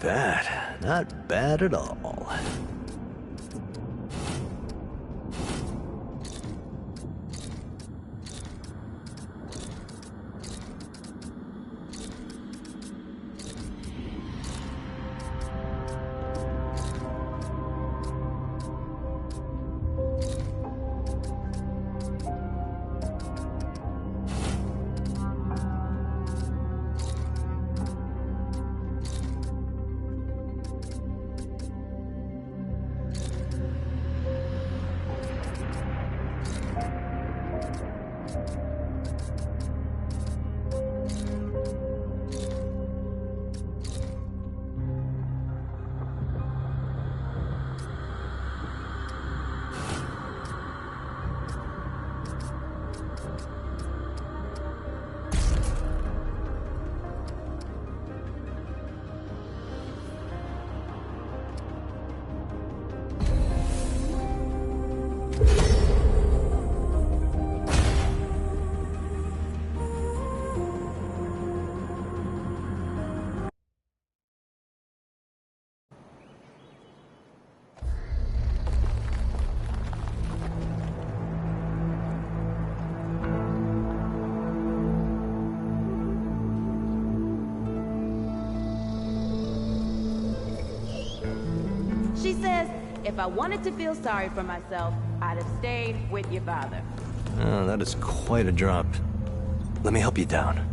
bad. Not bad at all. She says, if I wanted to feel sorry for myself, I'd have stayed with your father. Oh, that is quite a drop. Let me help you down.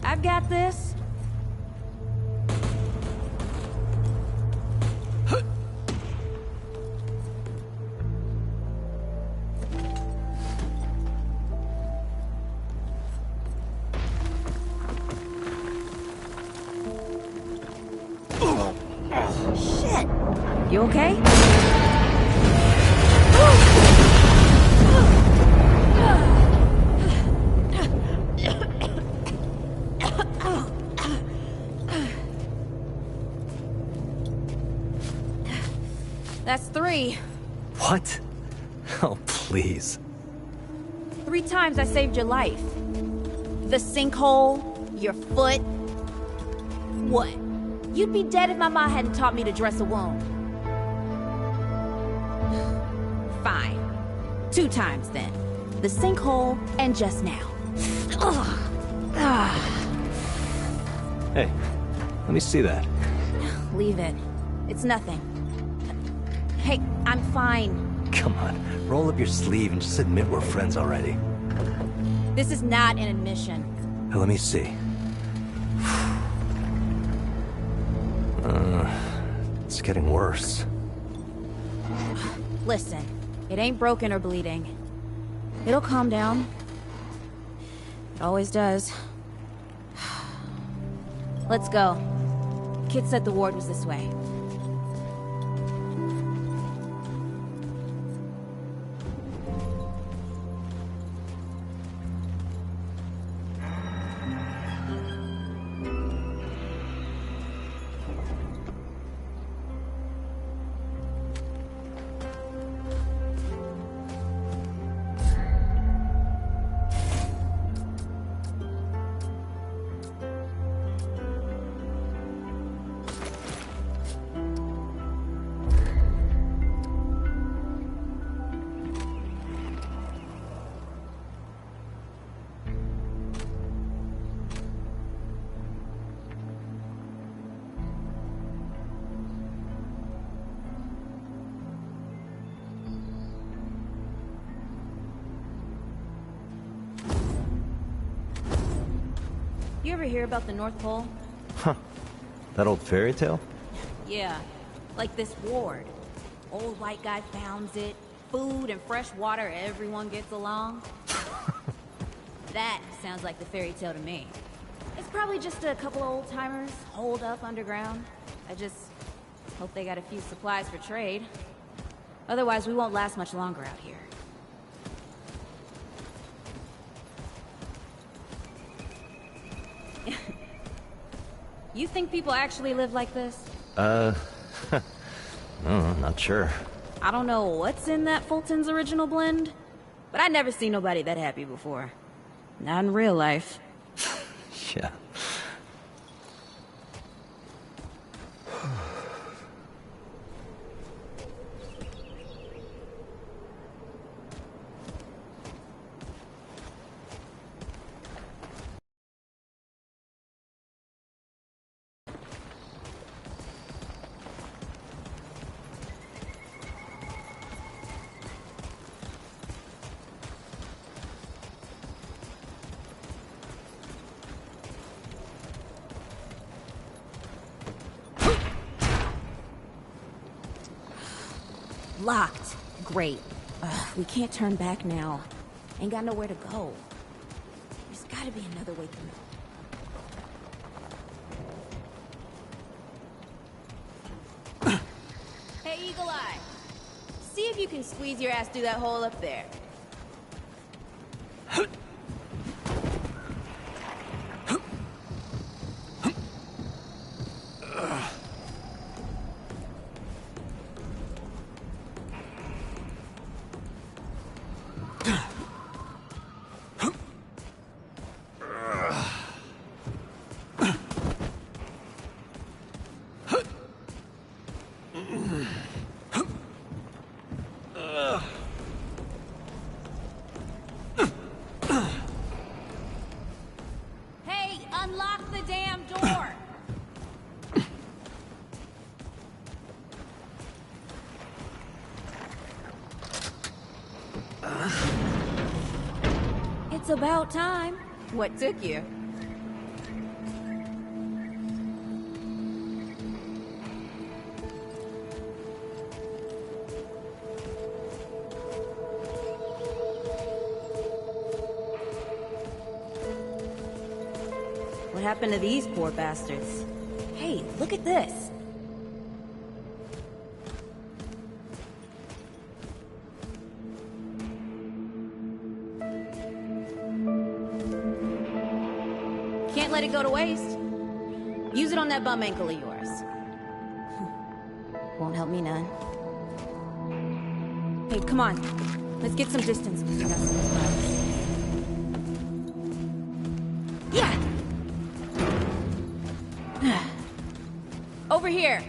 I've got this. Shit! You okay? That's 3. What? Oh, please. 3 times I saved your life. The sinkhole, your foot. What? You'd be dead if my mom hadn't taught me to dress a wound. Fine. 2 times then. The sinkhole and just now. Hey, let me see that. Leave it. It's nothing. Hey, I'm fine. Come on, roll up your sleeve and just admit we're friends already. This is not an admission. Hey, let me see. It's getting worse. Listen, it ain't broken or bleeding. It'll calm down. It always does. Let's go. Kid said the ward was this way. You ever hear about the North Pole? Huh. That old fairy tale? Yeah, like this ward. Old white guy founds it. Food and fresh water, everyone gets along. That sounds like the fairy tale to me. It's probably just a couple of old-timers holed up underground. I just hope they got a few supplies for trade. Otherwise, we won't last much longer out here. You think people actually live like this? No, not sure. I don't know what's in that Fulton's original blend, but I never seen nobody that happy before. Not in real life. Yeah. Locked. Great. We can't turn back now. Ain't got nowhere to go. There's gotta be another way through. Hey, Eagle Eye. See if you can squeeze your ass through that hole up there. It's about time. What took you? What happened to these poor bastards? Hey, look at this. Can't let it go to waste. Use it on that bum ankle of yours. Won't help me none. Hey, come on. Let's get some distance. Yeah! Over here.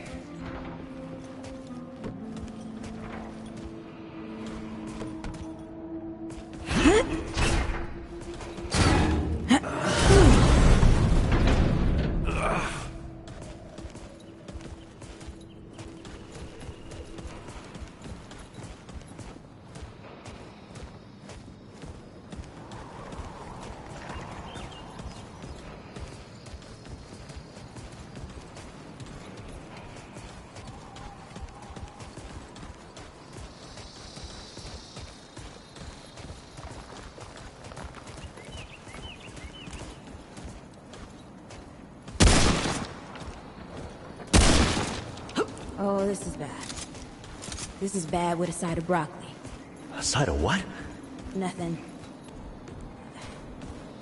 Oh, this is bad. This is bad with a side of broccoli. A side of what? Nothing.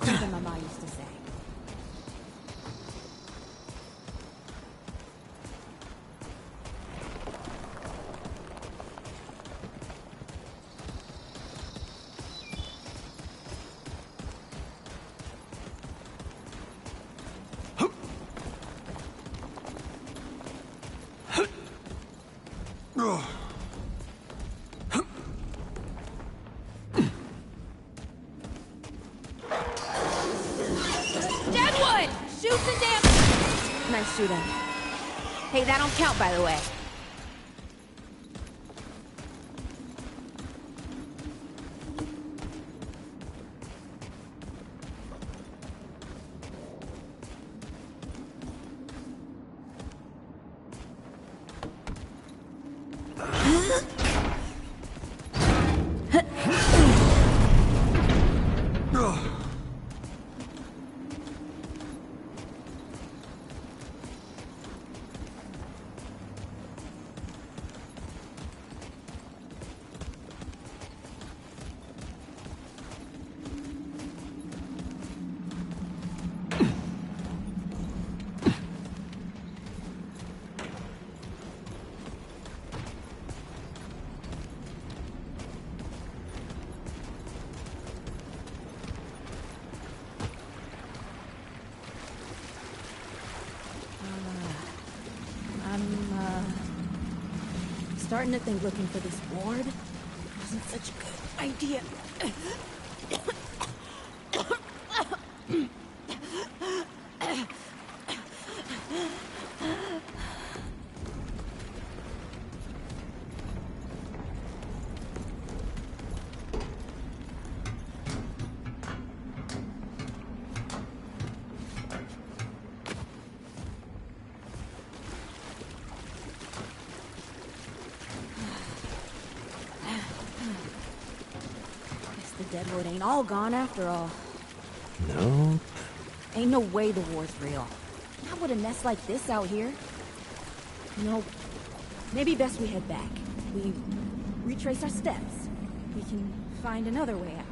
Something my mom used to say. Nice shooting. Hey, that don't count, by the way. Starting to think looking for this ward wasn't such a good idea. Deadwood ain't all gone after all. No. Ain't no way the war's real. Not with a nest like this out here. You know, maybe best we head back. We retrace our steps. We can find another way out.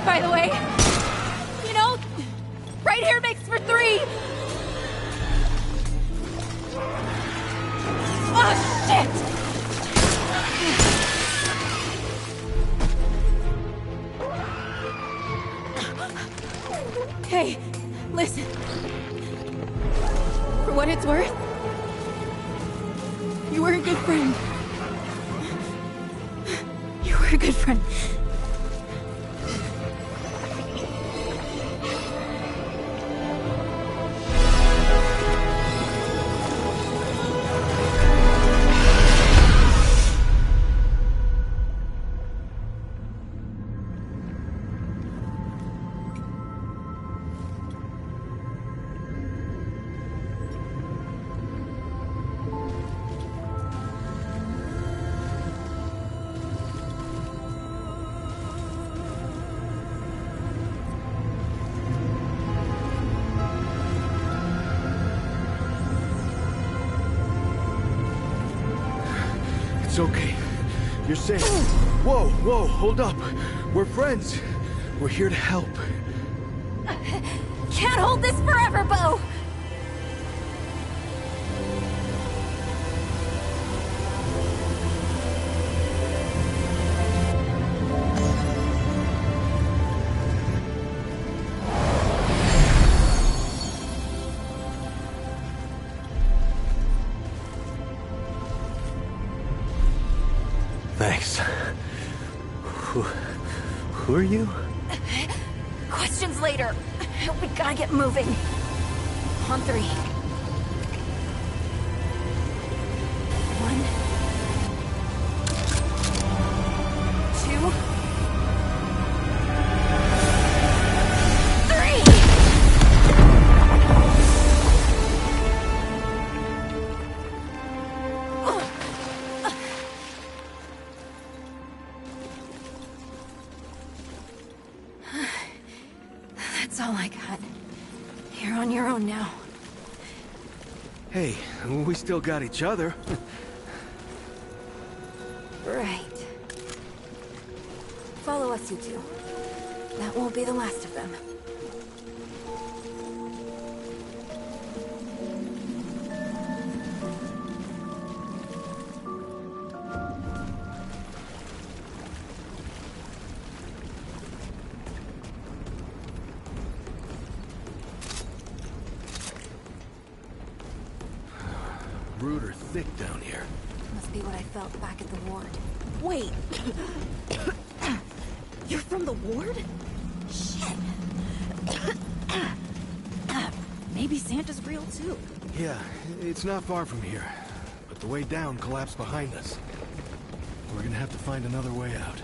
By the way, you know, right here makes for 3. Oh, shit! Hey, listen. For what it's worth, you were a good friend. You were a good friend. It's okay. You're safe. Whoa, whoa, hold up. We're friends. We're here to help. Can't hold this forever, Bo! Thanks. Who are you? Questions later. We gotta get moving. On 3. 1, 2, 3. That's all I got. You're on your own now. Hey, we still got each other. Right. Follow us, you two. That won't be the last of them. Rude or thick down here. Must be what I felt back at the ward. Wait! You're from the ward? Shit! Maybe Santa's real too. Yeah, it's not far from here. But the way down collapsed behind us. We're gonna have to find another way out.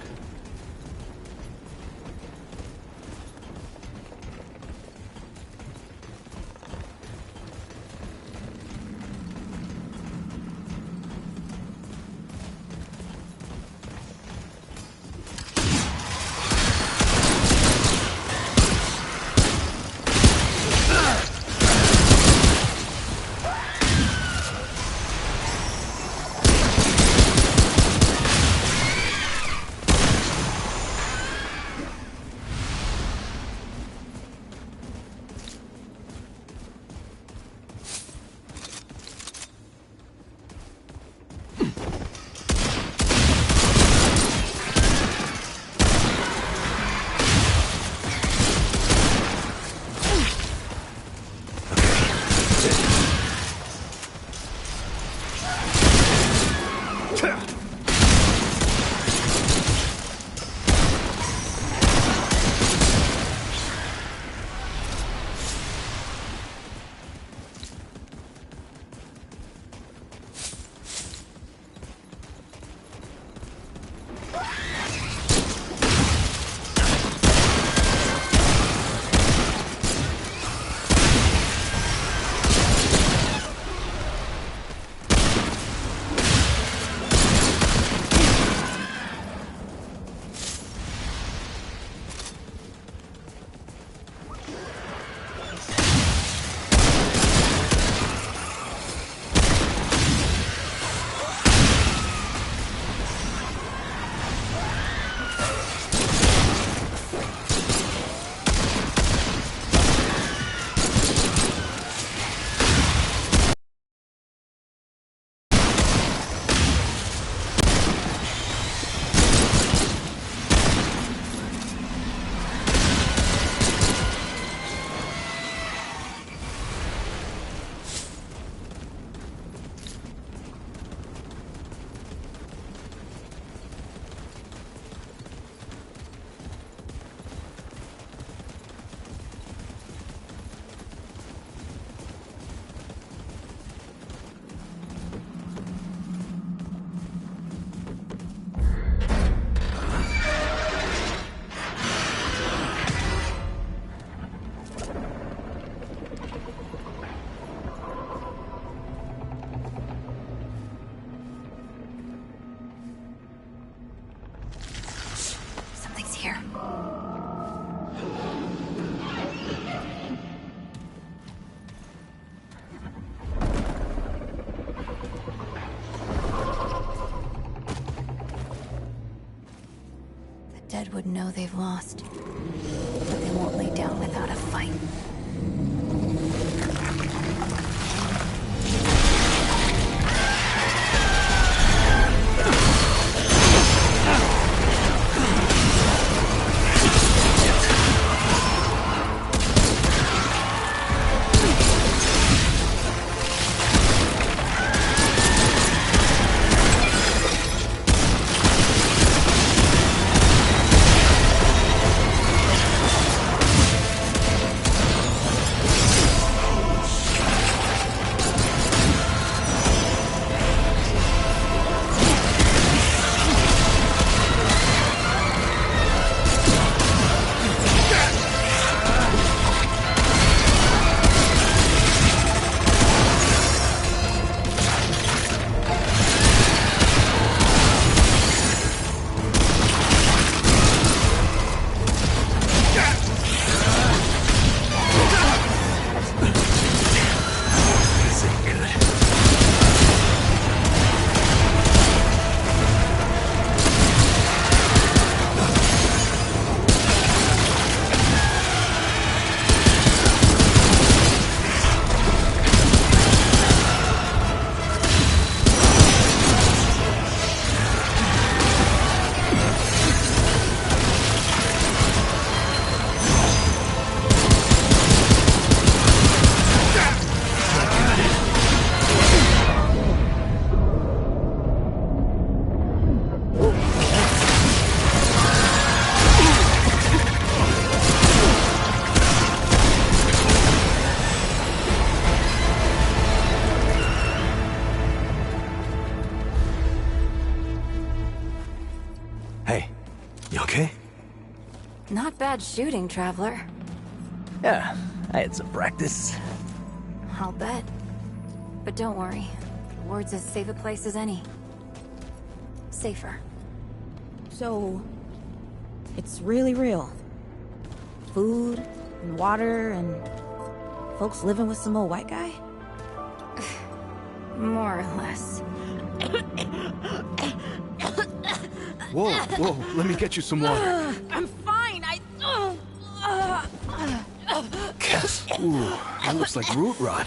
dead would know they've lost. But they won't lay down without a fight. Not bad shooting, Traveler. Yeah, I had some practice. I'll bet. But don't worry. The ward's as safe a place as any. Safer. So, it's really real. Food, and water, and folks living with some old white guy? More or less. Whoa, whoa, let me get you some water. I'm fine, Yes. Ooh, that looks like root rot.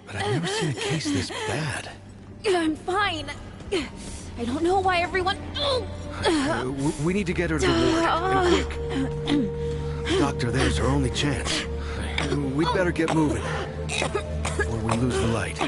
But I've never seen a case this bad. I'm fine. I don't know why everyone... We need to get her to the ward, and quick. The doctor there's our only chance. We'd better get moving, before we lose the light.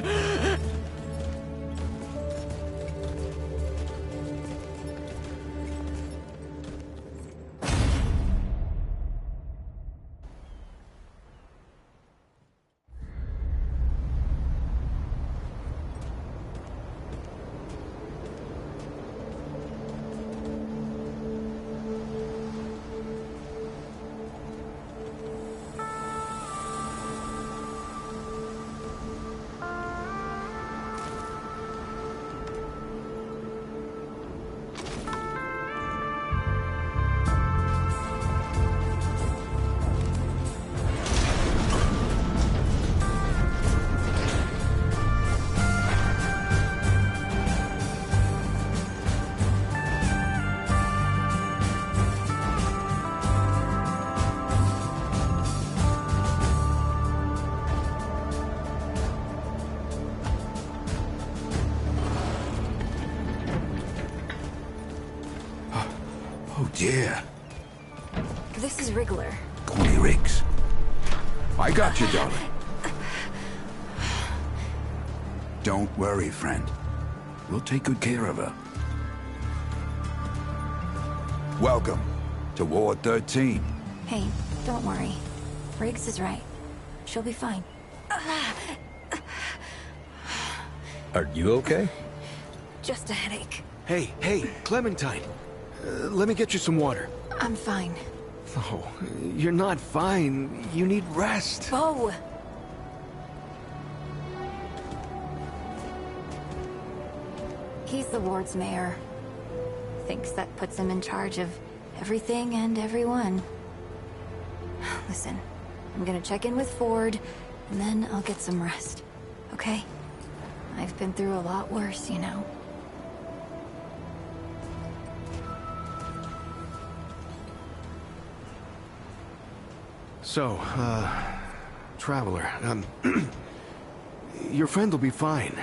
Oh dear. This is Wriggler. Call me Riggs. I got you, darling. Don't worry, friend. We'll take good care of her. Welcome to Ward 13. Hey, don't worry. Riggs is right. She'll be fine. Are you okay? Just a headache. Hey, Clementine. Let me get you some water. I'm fine. Oh, you're not fine. You need rest. Bo! He's the ward's mayor. Thinks that puts him in charge of everything and everyone. Listen, I'm gonna check in with Ford, and then I'll get some rest. Okay? I've been through a lot worse, you know. So, Traveler, your friend will be fine.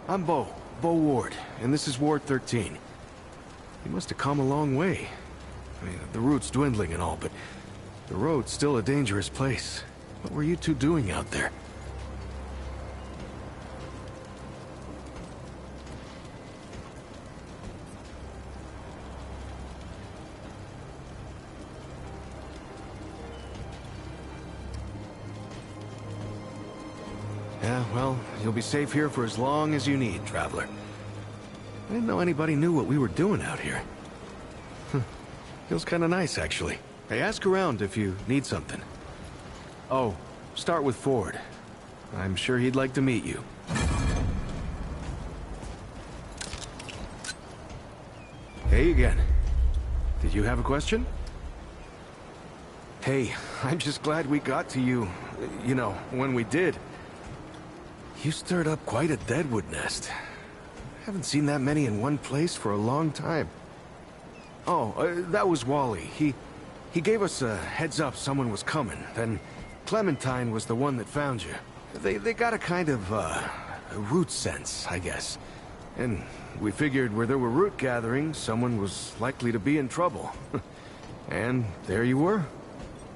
I'm Bo Ward, and this is Ward 13. You must have come a long way. I mean, the route's dwindling and all, but the road's still a dangerous place. What were you two doing out there? Yeah, well, you'll be safe here for as long as you need, Traveler. I didn't know anybody knew what we were doing out here. Feels kind of nice, actually. Hey, ask around if you need something. Oh, start with Ford. I'm sure he'd like to meet you. Hey again. Did you have a question? Hey, I'm just glad we got to you, you know, when we did. You stirred up quite a deadwood nest. Haven't seen that many in one place for a long time. Oh, that was Wally. He gave us a heads up someone was coming. Then Clementine was the one that found you. They got a kind of, a root sense, I guess. And we figured where there were root gatherings, someone was likely to be in trouble. And there you were.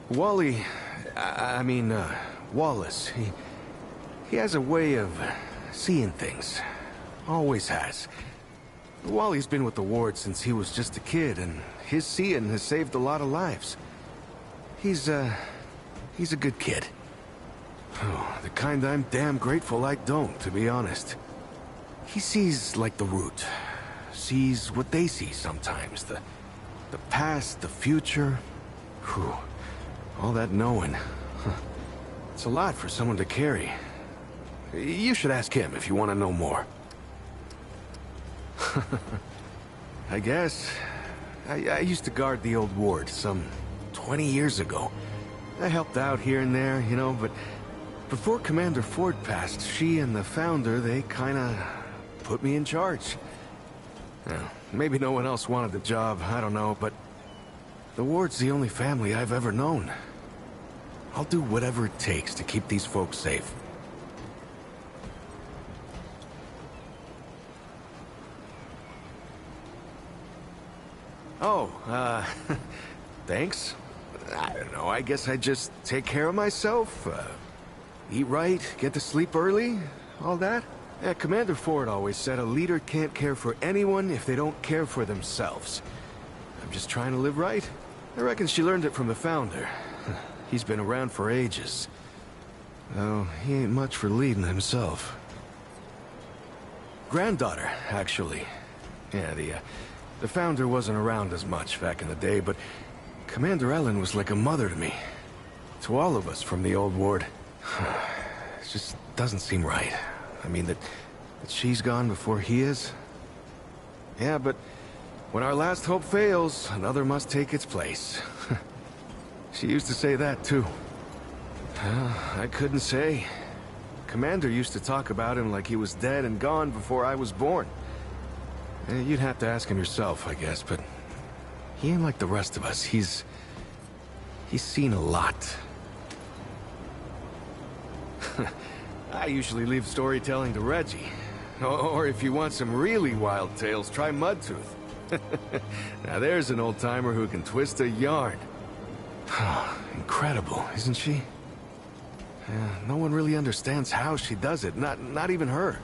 Wally, Wallace, he has a way of seeing things. Always has. Wally's been with the ward since he was just a kid, and his seeing has saved a lot of lives. He's a good kid. Oh, the kind I'm damn grateful I don't, to be honest. He sees like the root. Sees what they see sometimes. The past, the future. Whew. All that knowing. It's a lot for someone to carry. You should ask him if you want to know more. I guess. I used to guard the old ward some 20 years ago. I helped out here and there, you know, but before Commander Ford passed, she and the founder, they kinda put me in charge. Well, maybe no one else wanted the job, I don't know, but the ward's the only family I've ever known. I'll do whatever it takes to keep these folks safe. Oh, thanks. I don't know, I guess I just take care of myself, eat right, get to sleep early, all that. Yeah, Commander Ford always said a leader can't care for anyone if they don't care for themselves. I'm just trying to live right. I reckon she learned it from the founder. He's been around for ages. Though he ain't much for leading himself. Granddaughter, actually. Yeah, the founder wasn't around as much back in the day, but Commander Ellen was like a mother to me. To all of us from the old ward. It just doesn't seem right. I mean, that she's gone before he is. Yeah, but when our last hope fails, another must take its place. She used to say that, too. I couldn't say. Commander used to talk about him like he was dead and gone before I was born. You'd have to ask him yourself, I guess, but he ain't like the rest of us. He's seen a lot. I usually leave storytelling to Reggie. Or if you want some really wild tales, try Mudtooth. Now there's an old-timer who can twist a yarn. Incredible, isn't she? Yeah, no one really understands how she does it, not even her.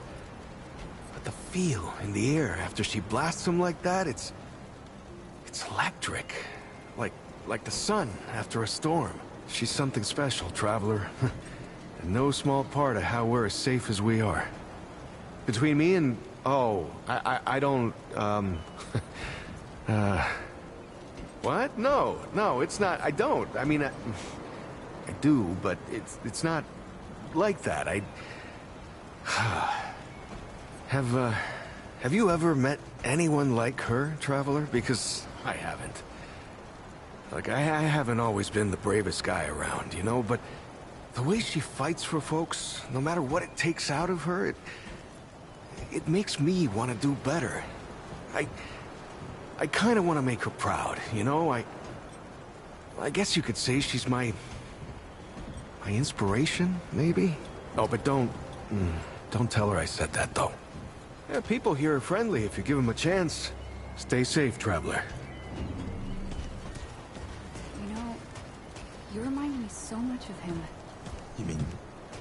But the feel in the air after she blasts them like that, it's electric. Like the sun after a storm. She's something special, Traveler. And no small part of how we're as safe as we are. Between me and... Oh, I don't... What? No, it's not. I don't. I mean, I do, but it's not like that. Have you ever met anyone like her, Traveler? Because I haven't. Like, I haven't always been the bravest guy around, you know, but the way she fights for folks, no matter what it takes out of her, it makes me want to do better. I kind of want to make her proud, you know? I guess you could say she's my My inspiration, maybe? Oh, but don't tell her I said that, though. Yeah, people here are friendly if you give them a chance. Stay safe, traveler. You know, you remind me so much of him. You mean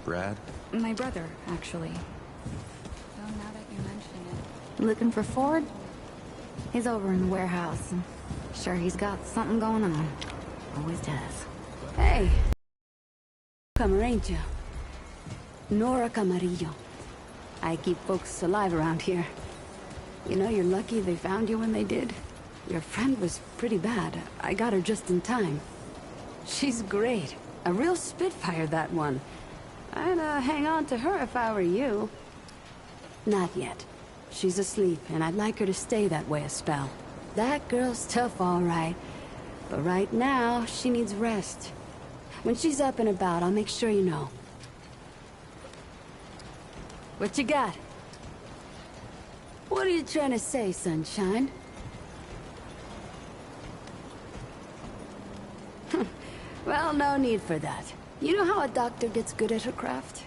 Brad? My brother, actually. Well, now that you mention it. Looking for Ford? He's over in the warehouse. Sure, he's got something going on. Always does. Hey! Comer, ain't you? Nora Camarillo. I keep folks alive around here. You know, you're lucky they found you when they did. Your friend was pretty bad. I got her just in time. She's great. A real spitfire, that one. I'd hang on to her if I were you. Not yet. She's asleep, and I'd like her to stay that way a spell. That girl's tough, all right. But right now, she needs rest. When she's up and about, I'll make sure you know. What you got? What are you trying to say, sunshine? Well, no need for that. You know how a doctor gets good at her craft?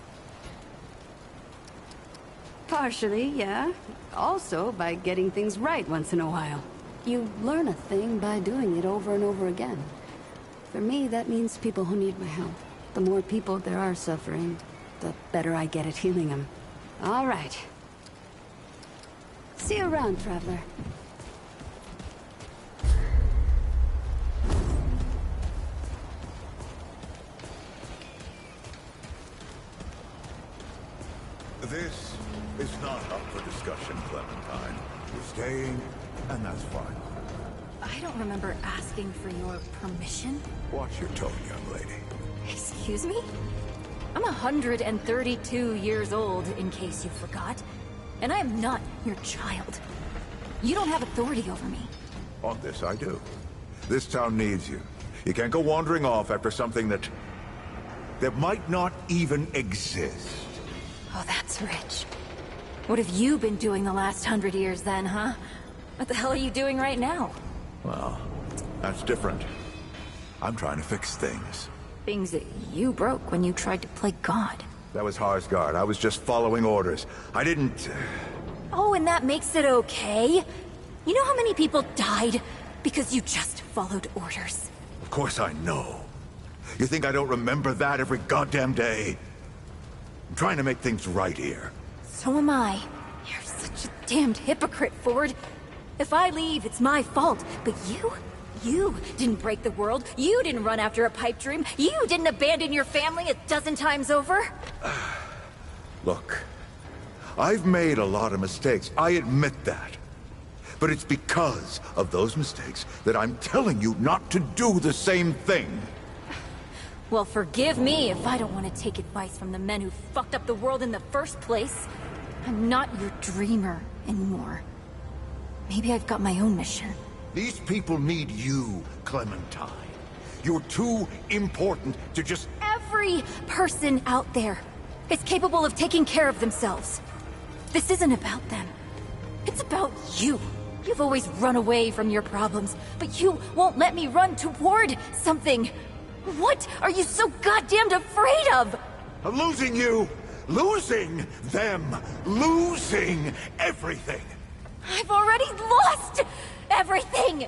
Partially, yeah. Also, by getting things right once in a while. You learn a thing by doing it over and over again. For me, that means people who need my help. The more people there are suffering, the better I get at healing them. All right. See you around, traveler. This is not up for discussion, Clementine. You're staying, and that's fine. I don't remember asking for your permission. Watch your tone, young lady. Excuse me? I'm 132 years old, in case you forgot. And I am not your child. You don't have authority over me. On this, I do. This town needs you. You can't go wandering off after something that might not even exist. Oh, that's rich. What have you been doing the last 100 years then, huh? What the hell are you doing right now? Well, that's different. I'm trying to fix things. Things that you broke when you tried to play God. That was Harsgard. I was just following orders. I didn't... Oh, and that makes it okay? You know how many people died because you just followed orders? Of course I know. You think I don't remember that every goddamn day? I'm trying to make things right here. So am I. You're such a damned hypocrite, Ford. If I leave, it's my fault. But you didn't break the world. You didn't run after a pipe dream. You didn't abandon your family 12 times over. Look, I've made a lot of mistakes. I admit that. But it's because of those mistakes that I'm telling you not to do the same thing. Well, forgive me if I don't want to take advice from the men who fucked up the world in the first place. I'm not your dreamer anymore. Maybe I've got my own mission. These people need you, Clementine. You're too important to just... Every person out there is capable of taking care of themselves. This isn't about them. It's about you. You've always run away from your problems, but you won't let me run toward something. What are you so goddamned afraid of? I'm losing you, losing them, losing everything. I've already lost everything!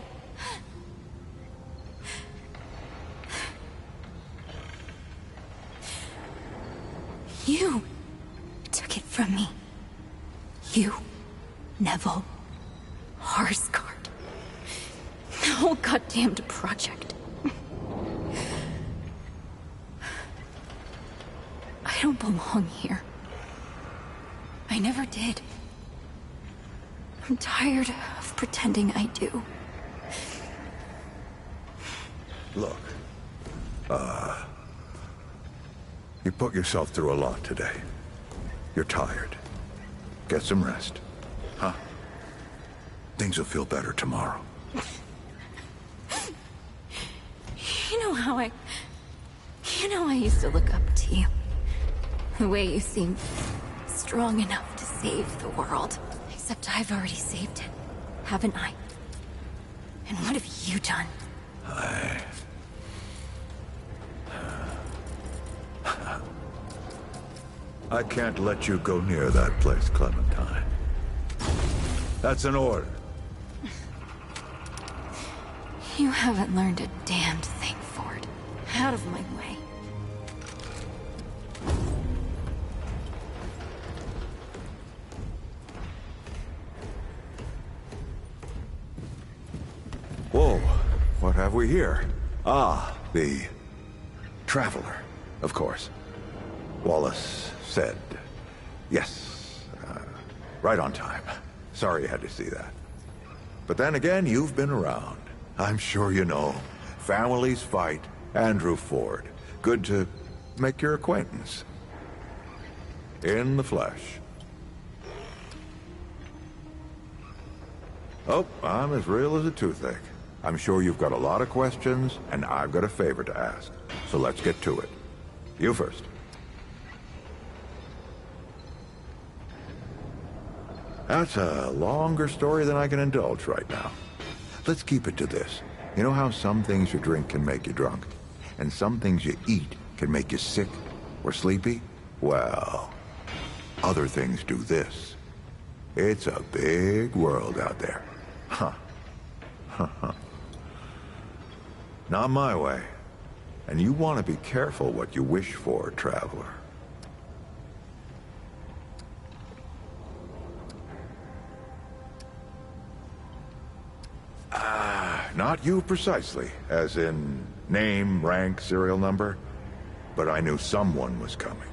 You took it from me. You, Neville, Harsgard. The whole goddamned project. I don't belong here. I never did. I'm tired of pretending I do. Look, you put yourself through a lot today. You're tired. Get some rest, huh? Things will feel better tomorrow. You know how I used to look up to you. The way you seemed strong enough to save the world. Except I've already saved it, haven't I? And what have you done? I can't let you go near that place, Clementine. That's an order. You haven't learned a damned thing, Ford. Out of my way. Whoa, what have we here? Ah, the Traveler, of course. Wallace said, yes, right on time. Sorry you had to see that. But then again, you've been around. I'm sure you know. Families fight. Andrew Ford. Good to make your acquaintance. In the flesh. Oh, I'm as real as a toothache. I'm sure you've got a lot of questions, and I've got a favor to ask. So let's get to it. You first. That's a longer story than I can indulge right now. Let's keep it to this. You know how some things you drink can make you drunk? And some things you eat can make you sick or sleepy? Well, other things do this. It's a big world out there. Huh. Not my way. And you want to be careful what you wish for, Traveler. Not you precisely, as in name, rank, serial number. But I knew someone was coming.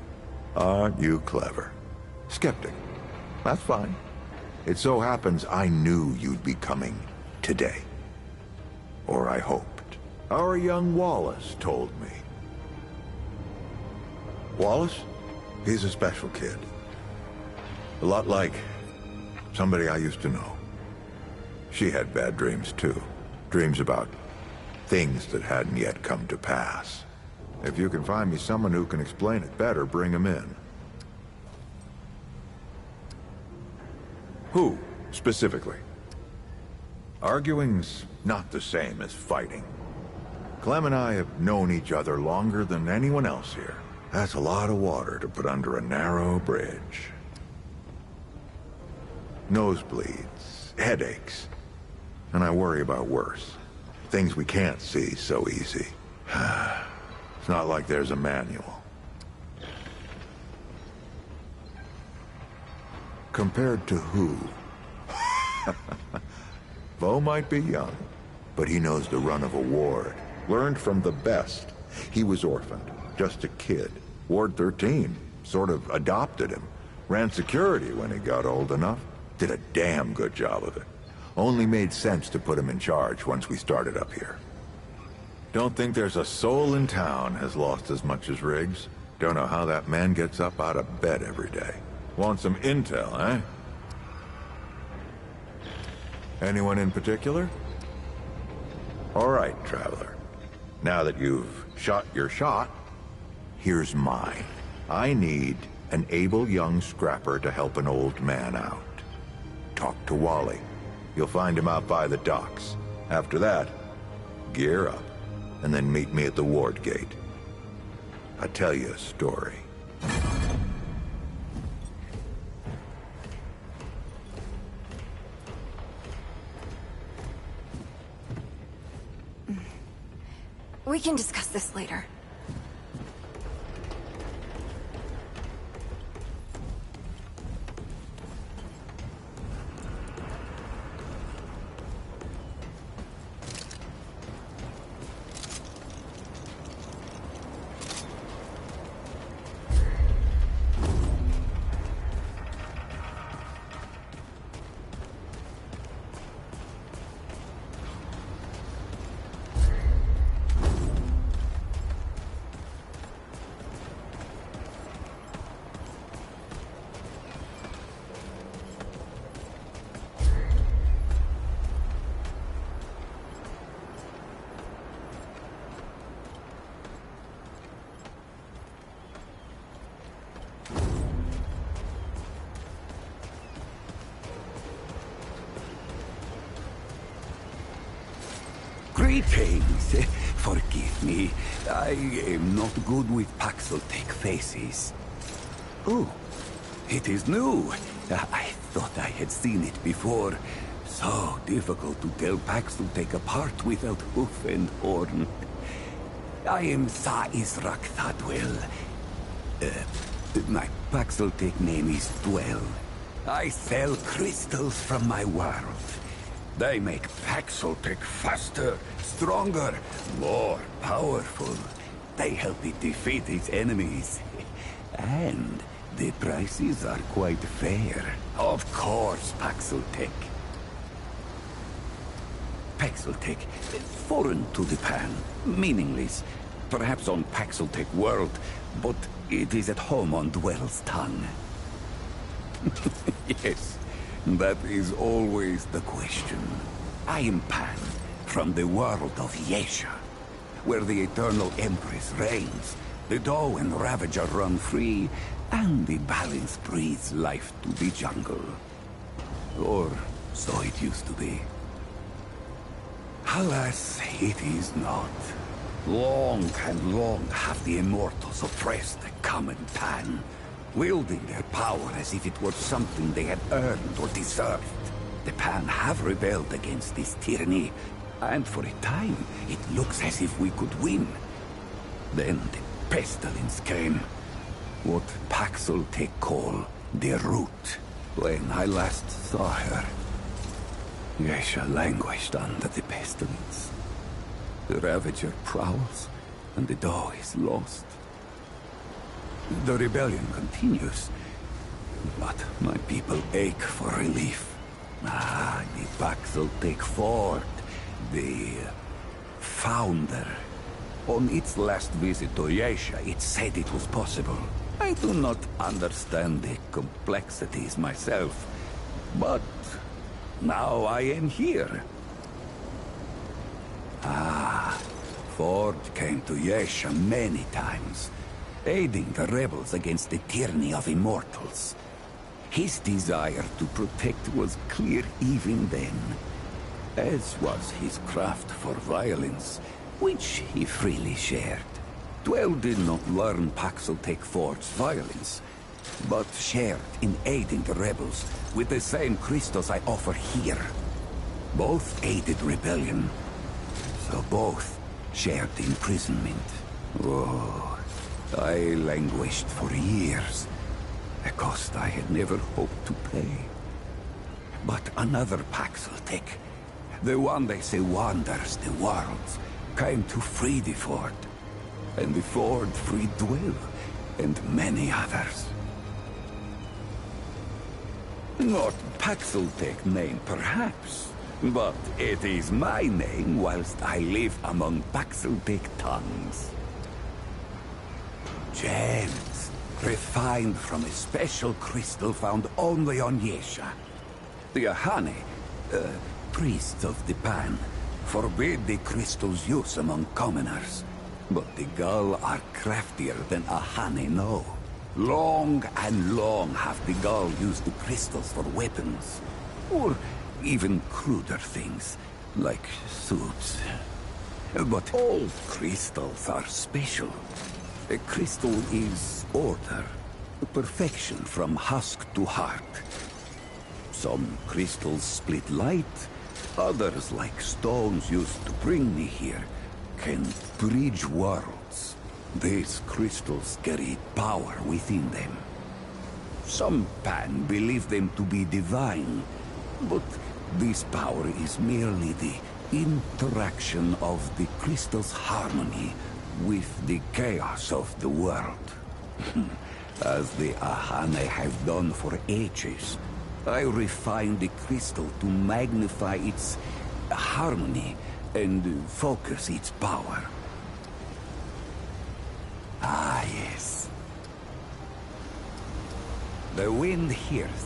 Aren't you clever? Skeptic. That's fine. It so happens I knew you'd be coming today. Or I hoped. Our young Wallace told me. Wallace? He's a special kid. A lot like somebody I used to know. She had bad dreams too. Dreams about things that hadn't yet come to pass. If you can find me someone who can explain it better, bring him in. Who, specifically? Arguing's not the same as fighting. Clem and I have known each other longer than anyone else here. That's a lot of water to put under a narrow bridge. Nosebleeds, headaches, and I worry about worse. Things we can't see so easy. It's not like there's a manual. Compared to who? Bo might be young, but he knows the run of a ward. Learned from the best. He was orphaned, just a kid. Ward 13 sort of adopted him. Ran security when he got old enough. Did a damn good job of it. Only made sense to put him in charge once we started up here. Don't think there's a soul in town has lost as much as Riggs. Don't know how that man gets up out of bed every day. Want some intel, eh? Anyone in particular? All right, Traveler. Now that you've shot your shot, here's mine. I need an able young scrapper to help an old man out. Talk to Wally. You'll find him out by the docks. After that, gear up, and then meet me at the ward gate. I'll tell you a story. We can discuss this later. Greetings. Forgive me. I am not good with Paxotech faces. Oh, it is new. I thought I had seen it before. So difficult to tell Paxeltech apart without hoof and horn. I am Sa Israk Thadwell. My Paxeltech name is Dwell. I sell crystals from my world. They make Paxeltech faster, stronger, more powerful. They help it defeat its enemies. And the prices are quite fair. Of course, Paxeltech. Paxeltech, foreign to the Pan, meaningless. Perhaps on Paxeltech world, but it is at home on Dwell's tongue. Yes, that is always the question. I am Pan, from the world of Yesha, where the Eternal Empress reigns, the Doe and Ravager run free, and the balance breathes life to the jungle. Or so it used to be. Alas, it is not. Long and long have the Immortals oppressed the common Pan, wielding their power as if it were something they had earned or deserved. The Pan have rebelled against this tyranny, and for a time, it looks as if we could win. Then the pestilence came. What Paxeltech call the Root. When I last saw her, Yesha languished under the pestilence. The Ravager prowls, and the Doe is lost. The rebellion continues, but my people ache for relief. Ah, the Paxeltech Fort, the founder. On its last visit to Yesha, it said it was possible. I do not understand the complexities myself, but now I am here. Ah, Ford came to Yesha many times, aiding the rebels against the tyranny of Immortals. His desire to protect was clear even then, as was his craft for violence, which he freely shared. Dwell did not learn Paxeltech Ford's violence, but shared in aiding the rebels with the same crystals I offer here. Both aided rebellion, so both shared imprisonment. Oh, I languished for years, a cost I had never hoped to pay. But another Paxeltech, the one they say wanders the worlds, came to free the Ford. And the Ford freed Dwell, and many others. Not Paxeltech name, perhaps, but it is my name whilst I live among Paxeltech tongues. Gems, refined from a special crystal found only on Yesha. The Ahane, priests of the Pan, forbid the crystal's use among commoners. But the Gull are craftier than Ahane know. Long and long have the Gull used the crystals for weapons. Or even cruder things, like suits. But all crystals are special. A crystal is order, perfection from husk to heart. Some crystals split light, others, like stones used to bring me here, can bridge worlds. These crystals carry power within them. Some Pan believe them to be divine, but this power is merely the interaction of the crystal's harmony with the chaos of the world. As the Ahane have done for ages, I refine the crystal to magnify its harmony and focus its power. Ah, yes. The wind hears